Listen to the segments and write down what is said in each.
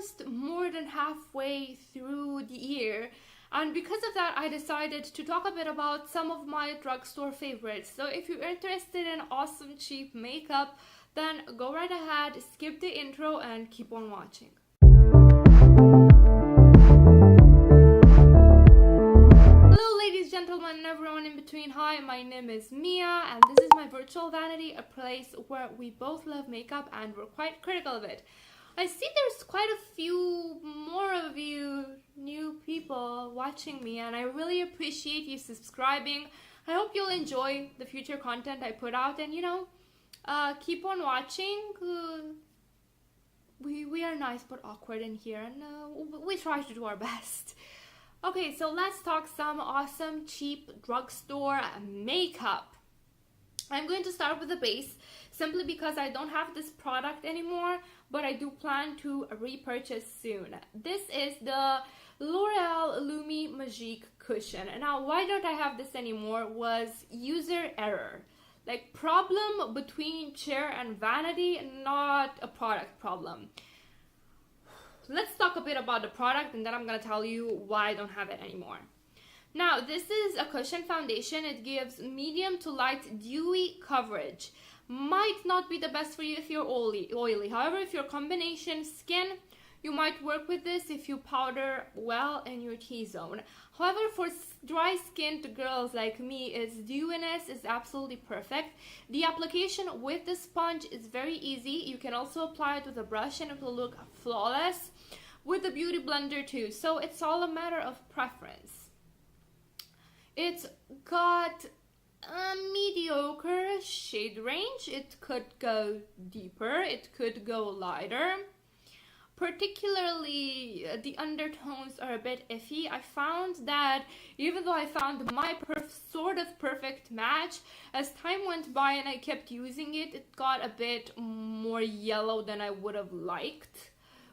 almost more than halfway through the year, and because of that I decided to talk a bit about some of my drugstore favorites. So if you're interested in awesome cheap makeup, then go right ahead, skip the intro and keep on watching. Hello ladies, gentlemen, and everyone in between. Hi, my name is Mia and this is my virtual vanity, a place where we both love makeup and we're quite critical of it. I see there's quite a few more of you new people watching me and I really appreciate you subscribing. I hope you'll enjoy the future content I put out and keep on watching. We are nice but awkward in here and we try to do our best. Okay, so let's talk some awesome cheap drugstore makeup. I'm going to start with the base simply because I don't have this product anymore, but I do plan to repurchase soon. This is the L'Oreal Lumi Magique cushion. And now why don't I have this anymore was user error. Like problem between chair and vanity, not a product problem. Let's talk a bit about the product and then I'm going to tell you why I don't have it anymore. Now, this is a cushion foundation. It gives medium to light dewy coverage. Might not be the best for you if you're oily. However, if you're combination skin, you might work with this if you powder well in your T-zone. However, for dry skinned girls like me, its dewiness is absolutely perfect. The application with the sponge is very easy. You can also apply it with a brush and it will look flawless with the beauty blender too. So it's all a matter of preference. It's got a mediocre shade range. It could go deeper, it could go lighter. Particularly, the undertones are a bit iffy. I found that even though I found my sort of perfect match, as time went by and I kept using it, it got a bit more yellow than I would have liked.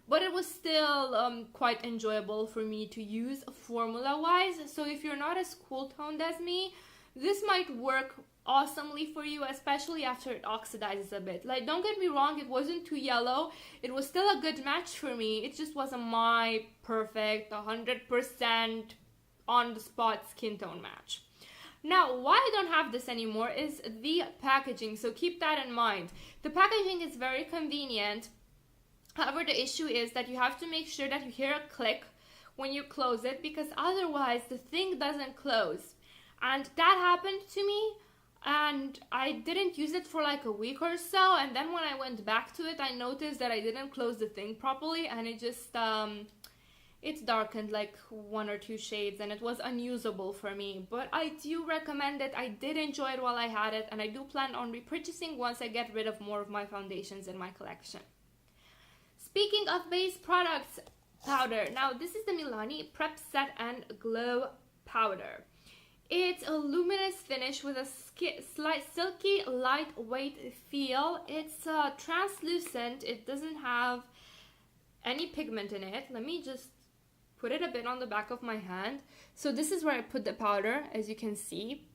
But it was still quite enjoyable for me to use formula-wise. So if you're not as cool-toned as me, this might work awesomely for you, especially after it oxidizes a bit. Like, don't get me wrong, it wasn't too yellow. It was still a good match for me. It just wasn't my perfect 100% on-the-spot skin tone match. Now, why I don't have this anymore is the packaging. So keep that in mind. The packaging is very convenient. However, the issue is that you have to make sure that you hear a click when you close it, because otherwise the thing doesn't close. And that happened to me and I didn't use it for like a week or so, and then when I went back to it I noticed that I didn't close the thing properly and it just it's darkened like 1 or 2 shades and it was unusable for me. But I do recommend it. I did enjoy it while I had it and I do plan on repurchasing once I get rid of more of my foundations in my collection. Speaking of base products, powder. Now this is the Milani Prep Set and Glow Powder. It's a luminous finish with a slight silky, lightweight feel. It's translucent. It doesn't have any pigment in it. Let me just put it a bit on the back of my hand. So this is where I put the powder, as you can see.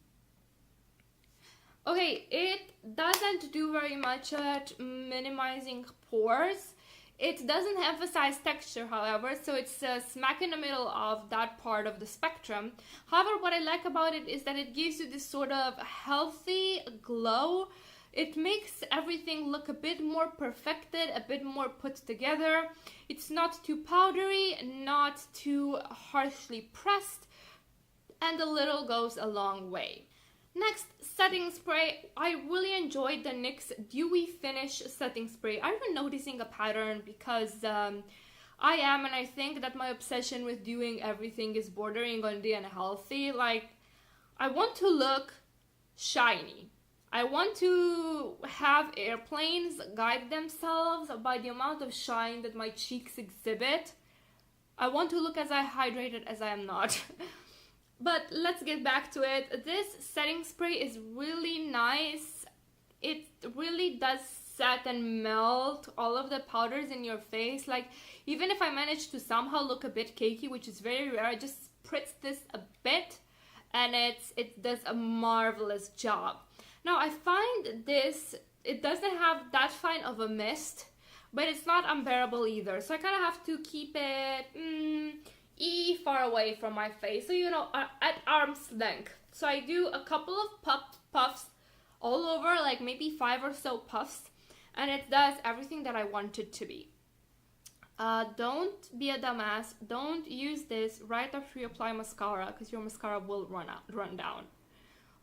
Okay, it doesn't do very much at minimizing pores. It doesn't emphasize texture, however, so it's smack in the middle of that part of the spectrum. However, what I like about it is that it gives you this sort of healthy glow. It makes everything look a bit more perfected, a bit more put together. It's not too powdery, not too harshly pressed, and a little goes a long way. Next, setting spray. I really enjoyed the NYX Dewy Finish setting spray. I've been noticing a pattern because I am, and I think that my obsession with doing everything is bordering on the unhealthy. Like, I want to look shiny. I want to have airplanes guide themselves by the amount of shine that my cheeks exhibit. I want to look as hydrated as I am not. But let's get back to it. This setting spray is really nice. It really does set and melt all of the powders in your face. Like, even if I manage to somehow look a bit cakey, which is very rare, I just spritz this a bit and it does a marvelous job. Now, I find this, it doesn't have that fine of a mist, but it's not unbearable either. So I kind of have to keep it far away from my face, so you know, at arm's length. So I do a couple of puffs all over, like maybe 5 or so puffs, and it does everything that I want it to be. Don't be a dumbass. Don't use this right after you apply mascara, because your mascara will run down.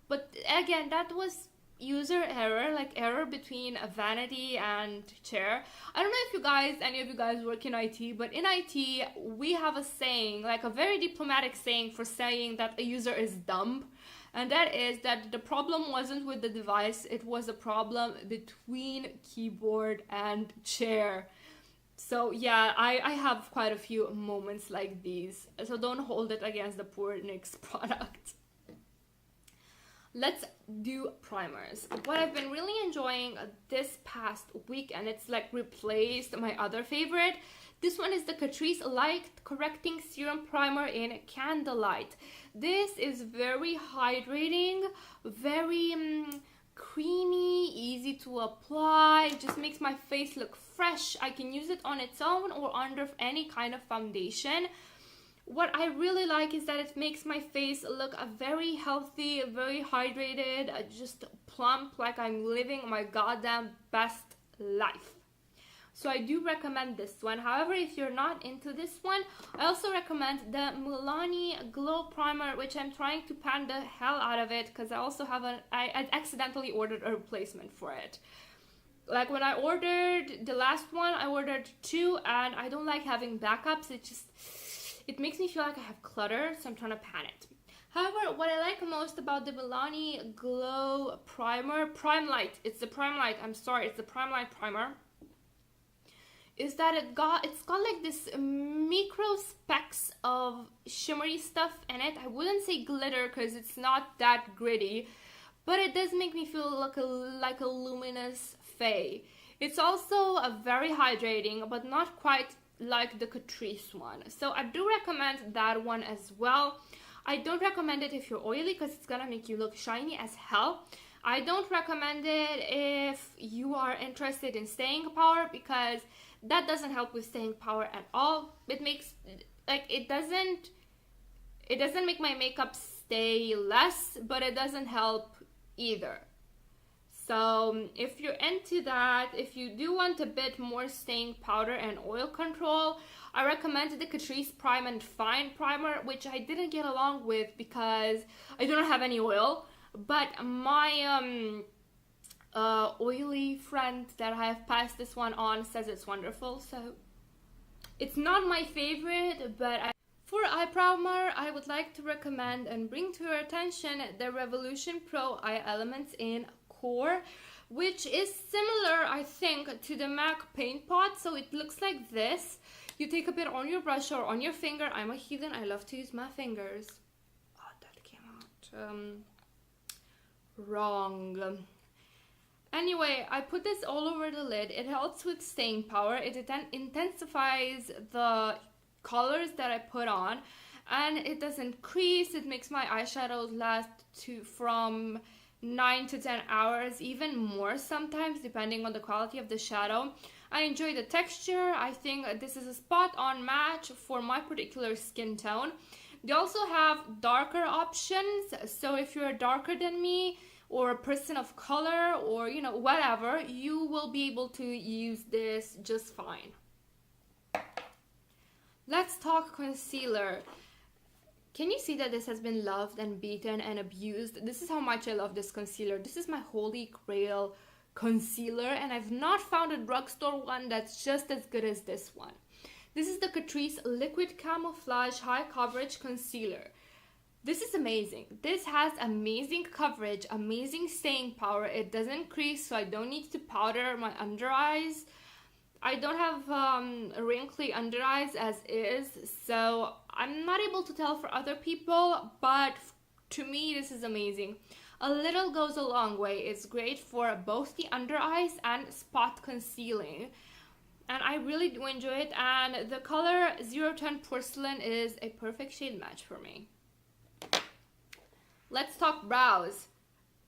But again, that was user error, like error between a vanity and chair. I don't know if any of you guys work in IT, but in IT we have a saying, like a very diplomatic saying for saying that a user is dumb, and that is that the problem wasn't with the device, it was a problem between keyboard and chair. So yeah, I have quite a few moments like these, so don't hold it against the poor NYX product. Let's do primers. What I've been really enjoying this past week, and it's like replaced my other favorite, this one is the Catrice Light Correcting Serum Primer in Candlelight. This is very hydrating, very creamy, easy to apply. It just makes my face look fresh. I can use it on its own or under any kind of foundation. What I really like is that it makes my face look very healthy, very hydrated, just plump, like I'm living my goddamn best life. So I do recommend this one. However, if you're not into this one, I also recommend the Milani Glow Primer, which I'm trying to pan the hell out of it, because I also have I accidentally ordered a replacement for it. Like when I ordered the last one, I ordered 2, and I don't like having backups. It makes me feel like I have clutter, so I'm trying to pan it. However, what I like most about the Milani Glow Primer, Prime Light, it's the Prime Light Primer, is that it's got like this micro specks of shimmery stuff in it. I wouldn't say glitter because it's not that gritty, but it does make me feel like a luminous fae. It's also a very hydrating, but not quite like the Catrice one. So I do recommend that one as well. I don't recommend it if you're oily, because it's gonna make you look shiny as hell. I don't recommend it if you are interested in staying power, because that doesn't help with staying power at all. It makes, like, it doesn't make my makeup stay less, but it doesn't help either. So if you're into that, if you do want a bit more staying powder and oil control, I recommend the Catrice Prime and Fine Primer, which I didn't get along with because I don't have any oil, but my oily friend that I have passed this one on says it's wonderful. So it's not my favorite, but for eye primer, I would like to recommend and bring to your attention the Revolution Pro Eye Elements in Core, which is similar, I think, to the MAC Paint Pot. So it looks like this. You take a bit on your brush or on your finger. I'm a heathen, I love to use my fingers. Oh, that came out wrong. Anyway, I put this all over the lid. It helps with staying power. It intensifies the colors that I put on, and it doesn't crease. It makes my eyeshadows last from 9 to 10 hours, even more sometimes, depending on the quality of the shadow. I enjoy the texture. I think this is a spot-on match for my particular skin tone. They also have darker options, so if you're darker than me, or a person of color, or you know, whatever, you will be able to use this just fine. Let's talk concealer. Can you see that this has been loved and beaten and abused? This is how much I love this concealer. This is my holy grail concealer, and I've not found a drugstore one that's just as good as this one. This is the Catrice Liquid Camouflage High Coverage Concealer. This is amazing. This has amazing coverage, amazing staying power. It doesn't crease, so I don't need to powder my under eyes. I don't have wrinkly under eyes as is, so I'm not able to tell for other people, but to me this is amazing. A little goes a long way. It's great for both the under eyes and spot concealing, and I really do enjoy it, and the color 010 Porcelain is a perfect shade match for me. Let's talk brows.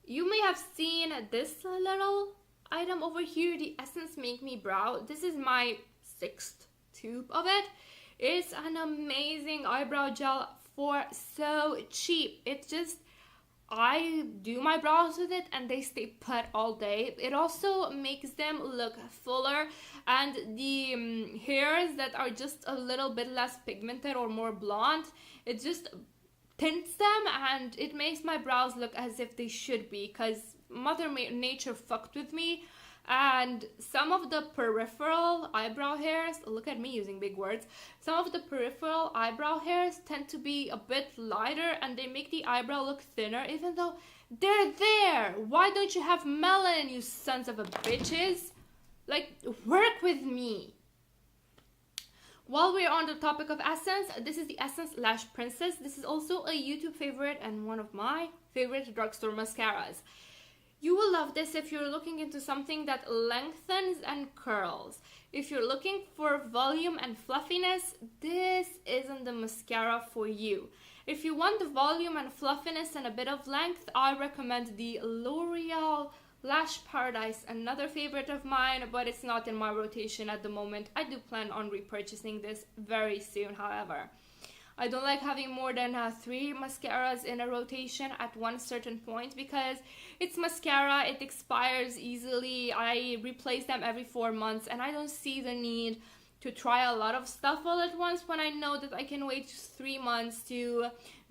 You may have seen this a little. item over here, the Essence Make Me Brow. This is my 6th tube of it. It's an amazing eyebrow gel for so cheap. It's just, I do my brows with it and they stay put all day. It also makes them look fuller, and the hairs that are just a little bit less pigmented or more blonde, it just tints them and it makes my brows look as if they should be, because Mother Nature fucked with me. And some of the peripheral eyebrow hairs, look at me using big words, some of the peripheral eyebrow hairs tend to be a bit lighter and they make the eyebrow look thinner, even though they're there. Why don't you have melanin, you sons of a bitches? Like, work with me. While we're on the topic of Essence, this is the Essence Lash Princess. This is also a YouTube favorite and one of my favorite drugstore mascaras. You will love this if you're looking into something that lengthens and curls. If you're looking for volume and fluffiness, this isn't the mascara for you. If you want the volume and fluffiness and a bit of length, I recommend the L'Oreal Lash Paradise, another favorite of mine, but it's not in my rotation at the moment. I do plan on repurchasing this very soon, however. I don't like having more than 3 mascaras in a rotation at one certain point because it's mascara, it expires easily. I replace them every 4 months and I don't see the need to try a lot of stuff all at once when I know that I can wait just 3 months to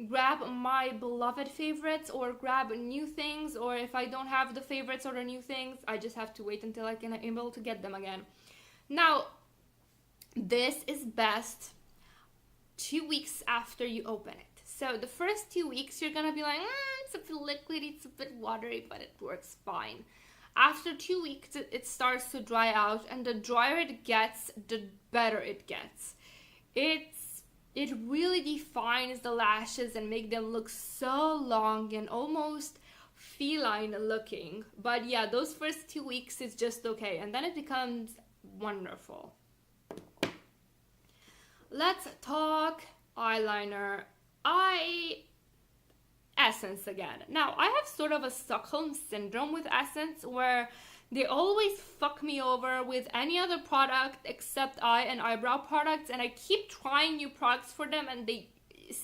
grab my beloved favorites or grab new things, or if I don't have the favorites or the new things, I just have to wait until I can able to get them again. Now, this is best 2 weeks after you open it. So the first 2 weeks you're gonna be like, it's a bit liquid, it's a bit watery, but it works fine. After 2 weeks it starts to dry out, and the drier it gets, the better it gets. It really defines the lashes and make them look so long and almost feline looking. But yeah, those first 2 weeks is just okay, and then it becomes wonderful. Let's talk eyeliner. Essence again. Now, I have sort of a Stockholm syndrome with Essence where they always fuck me over with any other product except eye and eyebrow products, and I keep trying new products for them and they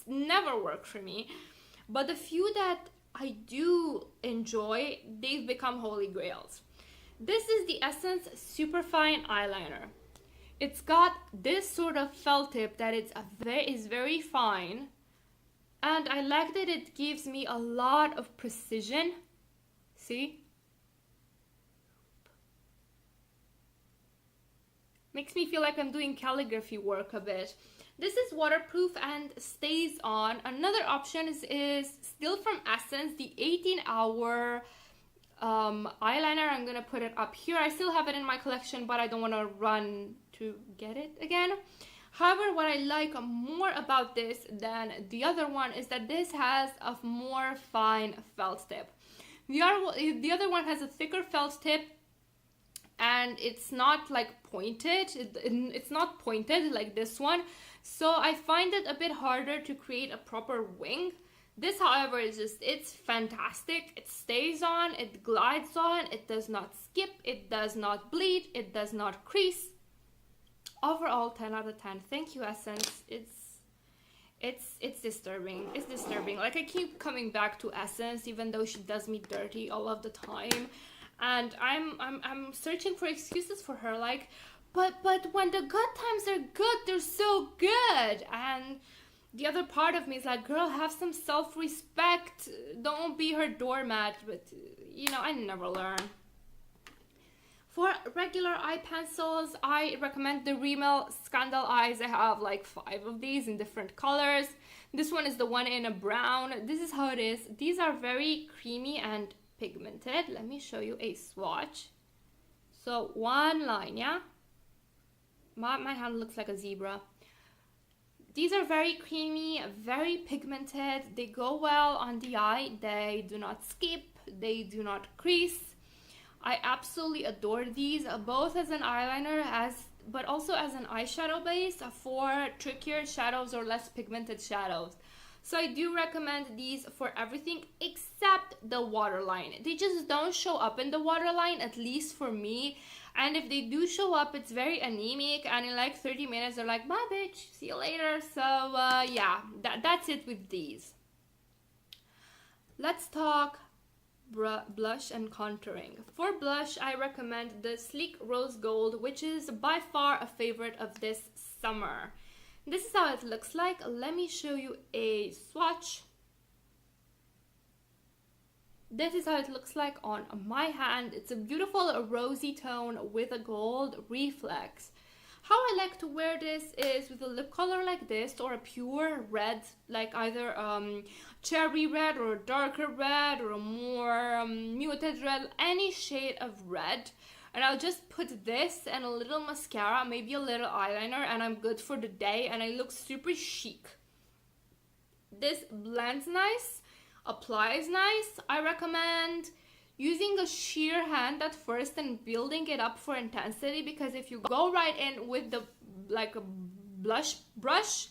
never work for me. But the few that I do enjoy, they've become holy grails. This is the Essence Superfine Eyeliner. It's got this sort of felt tip that is very fine, and I like that it gives me a lot of precision. See? Makes me feel like I'm doing calligraphy work a bit. This is waterproof and stays on. Another option is still from Essence, the 18-hour eyeliner. I'm gonna put it up here. I still have it in my collection, but I don't want to run to get it again. However, what I like more about this than the other one is that this has a more fine felt tip. The other one has a thicker felt tip, and it's not like pointed. It's not pointed like this one, so I find it a bit harder to create a proper wing. This, however, is just, it's fantastic. It stays on, it glides on, it does not skip, it does not bleed, it does not crease. Overall, 10 out of 10. Thank you, Essence. It's disturbing. It's disturbing. Like, I keep coming back to Essence, even though she does me dirty all of the time, and I'm searching for excuses for her. Like, but when the good times are good, they're so good. And the other part of me is like, girl, have some self-respect. Don't be her doormat. But you know, I never learn. For regular eye pencils, I recommend the Rimmel Scandal Eyes. I have like 5 of these in different colors. This one is the one in a brown. This is how it is. These are very creamy and pigmented. Let me show you a swatch. So one line, yeah? My hand looks like a zebra. These are very creamy, very pigmented. They go well on the eye. They do not skip. They do not crease. I absolutely adore these, both as an eyeliner but also as an eyeshadow base for trickier shadows or less pigmented shadows. So I do recommend these for everything except the waterline. They just don't show up in the waterline, at least for me. And if they do show up, it's very anemic, and in like 30 minutes they're like, bye bitch, see you later. So yeah, that's it with these. Let's talk blush and contouring. For blush, I recommend the Sleek Rose Gold, which is by far a favorite of this summer. This is how it looks like. Let me show you a swatch. This is how it looks like on my hand. It's a beautiful rosy tone with a gold reflex. How I like to wear this is with a lip color like this, or a pure red, like either cherry red or a darker red or a more muted red, any shade of red. And I'll just put this and a little mascara, maybe a little eyeliner, and I'm good for the day, and I look super chic. This blends nice, applies nice. I recommend using a sheer hand at first and building it up for intensity, because if you go right in with the like a blush brush,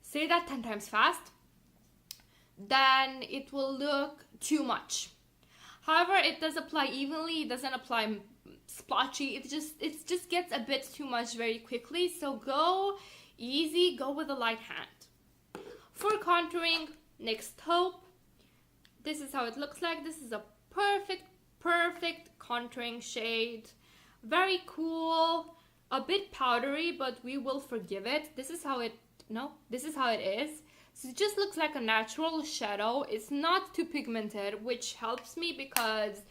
say that 10 times fast, then it will look too much. However, it does apply evenly, it doesn't apply splotchy, it just gets a bit too much very quickly. So go easy, go with a light hand. For contouring, NYX Taupe. This is how it looks like. This is a perfect contouring shade. Very cool, a bit powdery, but we will forgive it. This is how it is. So it just looks like a natural shadow. It's not too pigmented, which helps me, because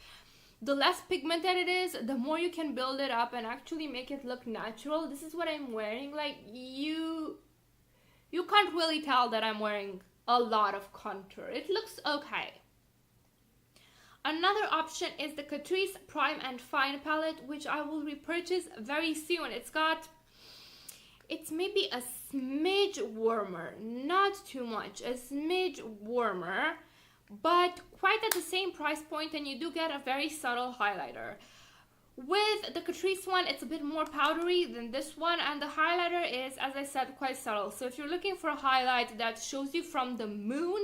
the less pigmented it is, the more you can build it up and actually make it look natural. This is what I'm wearing. Like, you can't really tell that I'm wearing a lot of contour. It looks okay. Another option is the Catrice Prime and Fine palette, which I will repurchase very soon. It's maybe a smidge warmer, not too much, a smidge warmer, but quite at the same price point, and you do get a very subtle highlighter. With the Catrice one, it's a bit more powdery than this one, and the highlighter is, as I said, quite subtle. So if you're looking for a highlight that shows you from the moon,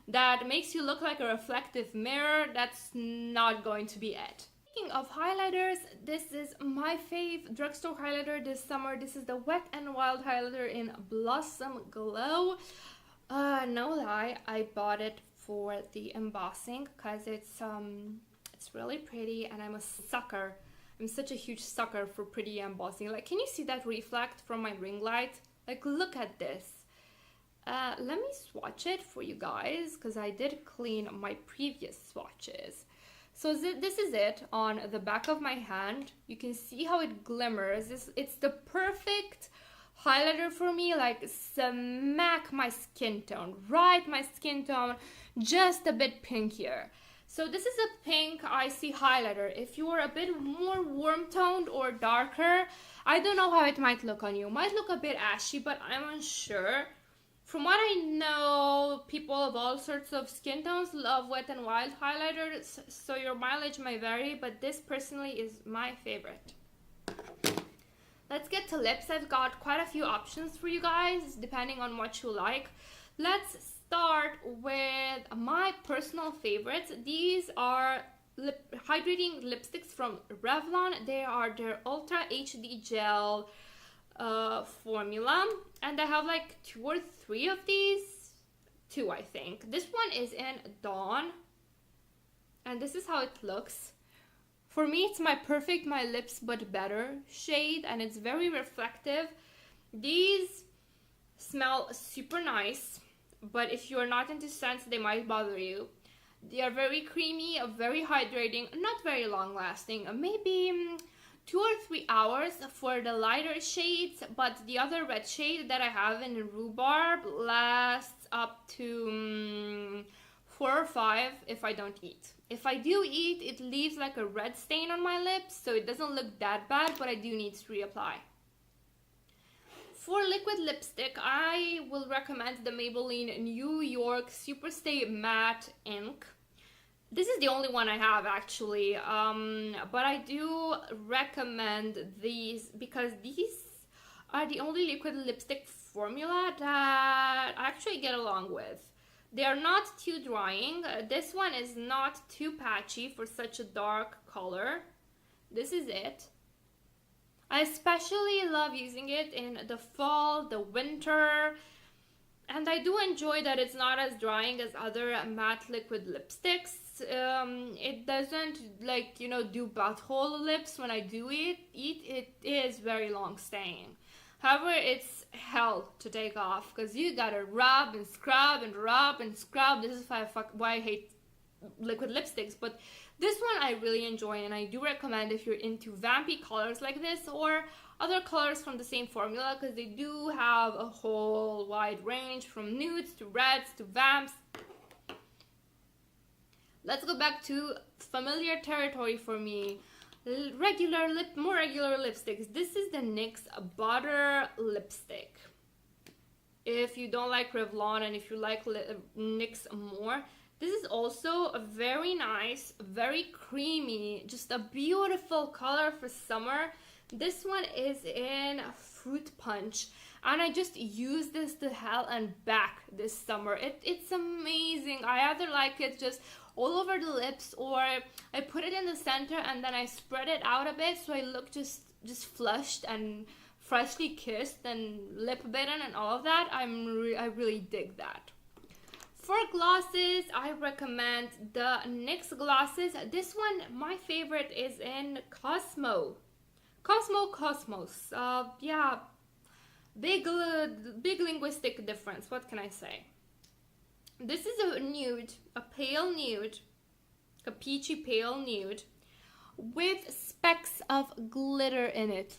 that makes you look like a reflective mirror, that's not going to be it. Speaking of highlighters, this is my fave drugstore highlighter this summer. This is the Wet n Wild highlighter in Blossom Glow. No lie, I bought it for the embossing because it's really pretty, and I'm a sucker. I'm such a huge sucker for pretty embossing. Like, can you see that reflect from my ring light? Like, look at this. Let me swatch it for you guys, because I did clean my previous swatches. So this is it on the back of my hand. You can see how it glimmers. It's the perfect highlighter for me, like smack my skin tone, right my skin tone, just a bit pinkier. So this is a pink icy highlighter. If you are a bit more warm toned or darker, I don't know how it might look on you. It might look a bit ashy, but I'm unsure. From what I know, people of all sorts of skin tones love Wet n Wild highlighters, so your mileage may vary, but this personally is my favorite. Let's get to lips. I've got quite a few options for you guys, depending on what you like. Let's start with my personal favorites. These are hydrating lipsticks from Revlon. They are their Ultra HD Gel formula, and I have like 2 or 3 of these. 2, I think. This one is in Dawn, and this is how it looks. For me, it's my perfect My Lips But Better shade, and it's very reflective. These smell super nice, but if you're not into scents, they might bother you. They are very creamy, very hydrating, not very long lasting, maybe 2 or 3 hours for the lighter shades, but the other red shade that I have in Rhubarb lasts up to 4 or 5 if I don't eat. If I do eat, it leaves like a red stain on my lips, so it doesn't look that bad, but I do need to reapply. For liquid lipstick, I will recommend the Maybelline New York Superstay Matte Ink. This is the only one I have, actually, but I do recommend these because these are the only liquid lipstick formula that I actually get along with. They are not too drying. This one is not too patchy for such a dark color. This is it. I especially love using it in the fall, the winter, and I do enjoy that it's not as drying as other matte liquid lipsticks. It doesn't, like, you know, do butthole lips when I do eat. It is very long staying. However, it's hell to take off because you gotta rub and scrub and rub and scrub. This is why I hate liquid lipsticks, but this one I really enjoy, and I do recommend if you're into vampy colors like this or other colors from the same formula, because they do have a whole wide range from nudes to reds to vamps. Let's go back to familiar territory for me. More regular lipsticks. This is the NYX Butter Lipstick. If you don't like Revlon and if you like NYX more, this is also a very nice, very creamy, just a beautiful color for summer. This one is in Fruit Punch, and I just use this to hell and back this summer. It's amazing. I either like it just all over the lips, or I put it in the center and then I spread it out a bit so I look just flushed and freshly kissed and lip bitten and all of that. I really dig that. For glosses, I recommend the NYX glosses. This one, my favorite, is in Cosmos. Yeah, big linguistic difference. What can I say? This is a nude, a pale nude, a peachy pale nude with specks of glitter in it,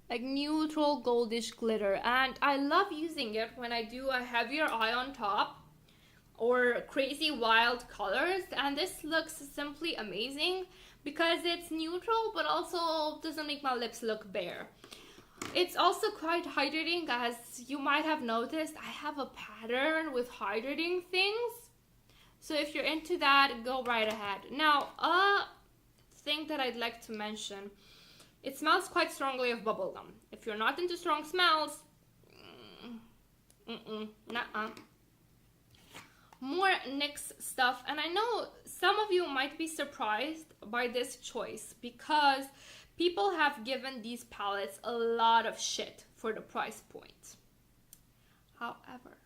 like neutral goldish glitter. And I love using it when I do a heavier eye on top or crazy wild colors, and this looks simply amazing because it's neutral but also doesn't make my lips look bare. It's also quite hydrating, as you might have noticed. I have a pattern with hydrating things, so if you're into that, go right ahead. Now, a thing that I'd like to mention, it smells quite strongly of bubblegum. If you're not into strong smells, nuh-uh. More NYX stuff, and I know some of you might be surprised by this choice because people have given these palettes a lot of shit for the price point. However,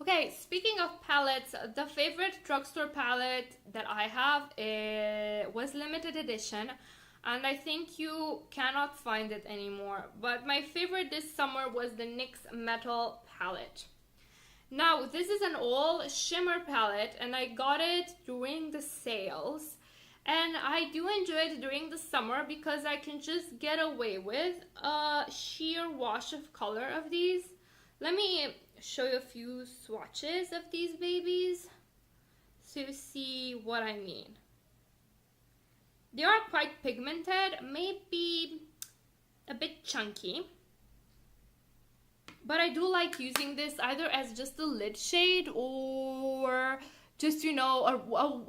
okay, speaking of palettes, the favorite drugstore palette that I have was limited edition, and I think you cannot find it anymore. But my favorite this summer was the NYX Metal palette. Now, this is an all shimmer palette, and I got it during the sales. And I do enjoy it during the summer because I can just get away with a sheer wash of color of these. Let me show you a few swatches of these babies so you see what I mean. They are quite pigmented, maybe a bit chunky. But I do like using this either as just a lid shade or just, you know,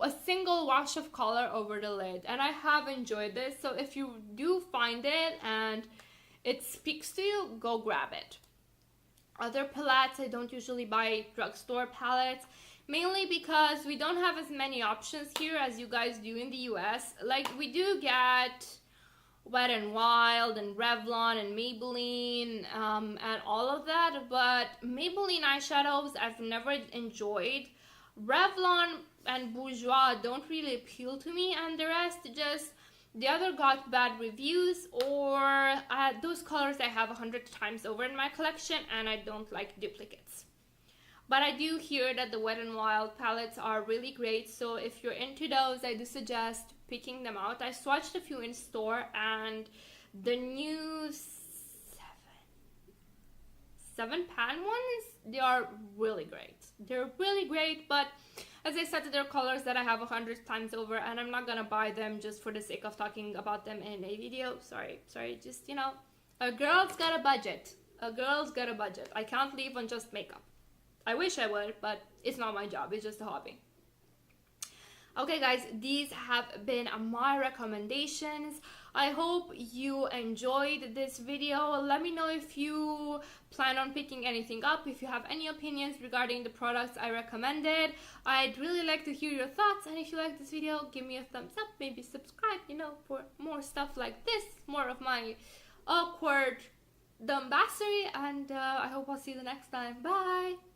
a single wash of color over the lid. And I have enjoyed this. So if you do find it and it speaks to you, go grab it. Other palettes, I don't usually buy drugstore palettes, mainly because we don't have as many options here as you guys do in the US. Like, we do get Wet n Wild and Revlon and Maybelline and all of that, but Maybelline eyeshadows I've never enjoyed. Revlon and Bourjois don't really appeal to me, and the rest just, the other got bad reviews, or those colors I have 100 times over in my collection and I don't like duplicates. But I do hear that the Wet n Wild palettes are really great, so if you're into those, I do suggest picking them out. I swatched a few in store, and the new 7-pan ones, they are really great. They're really great, but as I said, they're colors that I have 100 times over, and I'm not gonna buy them just for the sake of talking about them in a video. Sorry, just, you know, a girl's got a budget. A girl's got a budget. I can't live on just makeup. I wish I would, but it's not my job. It's just a hobby. Okay guys, these have been my recommendations. I hope you enjoyed this video. Let me know if you plan on picking anything up, if you have any opinions regarding the products I recommended. I'd really like to hear your thoughts, and if you like this video, give me a thumbs up, maybe subscribe, for more stuff like this, more of my awkward dumbassery, and I hope I'll see you the next time. Bye!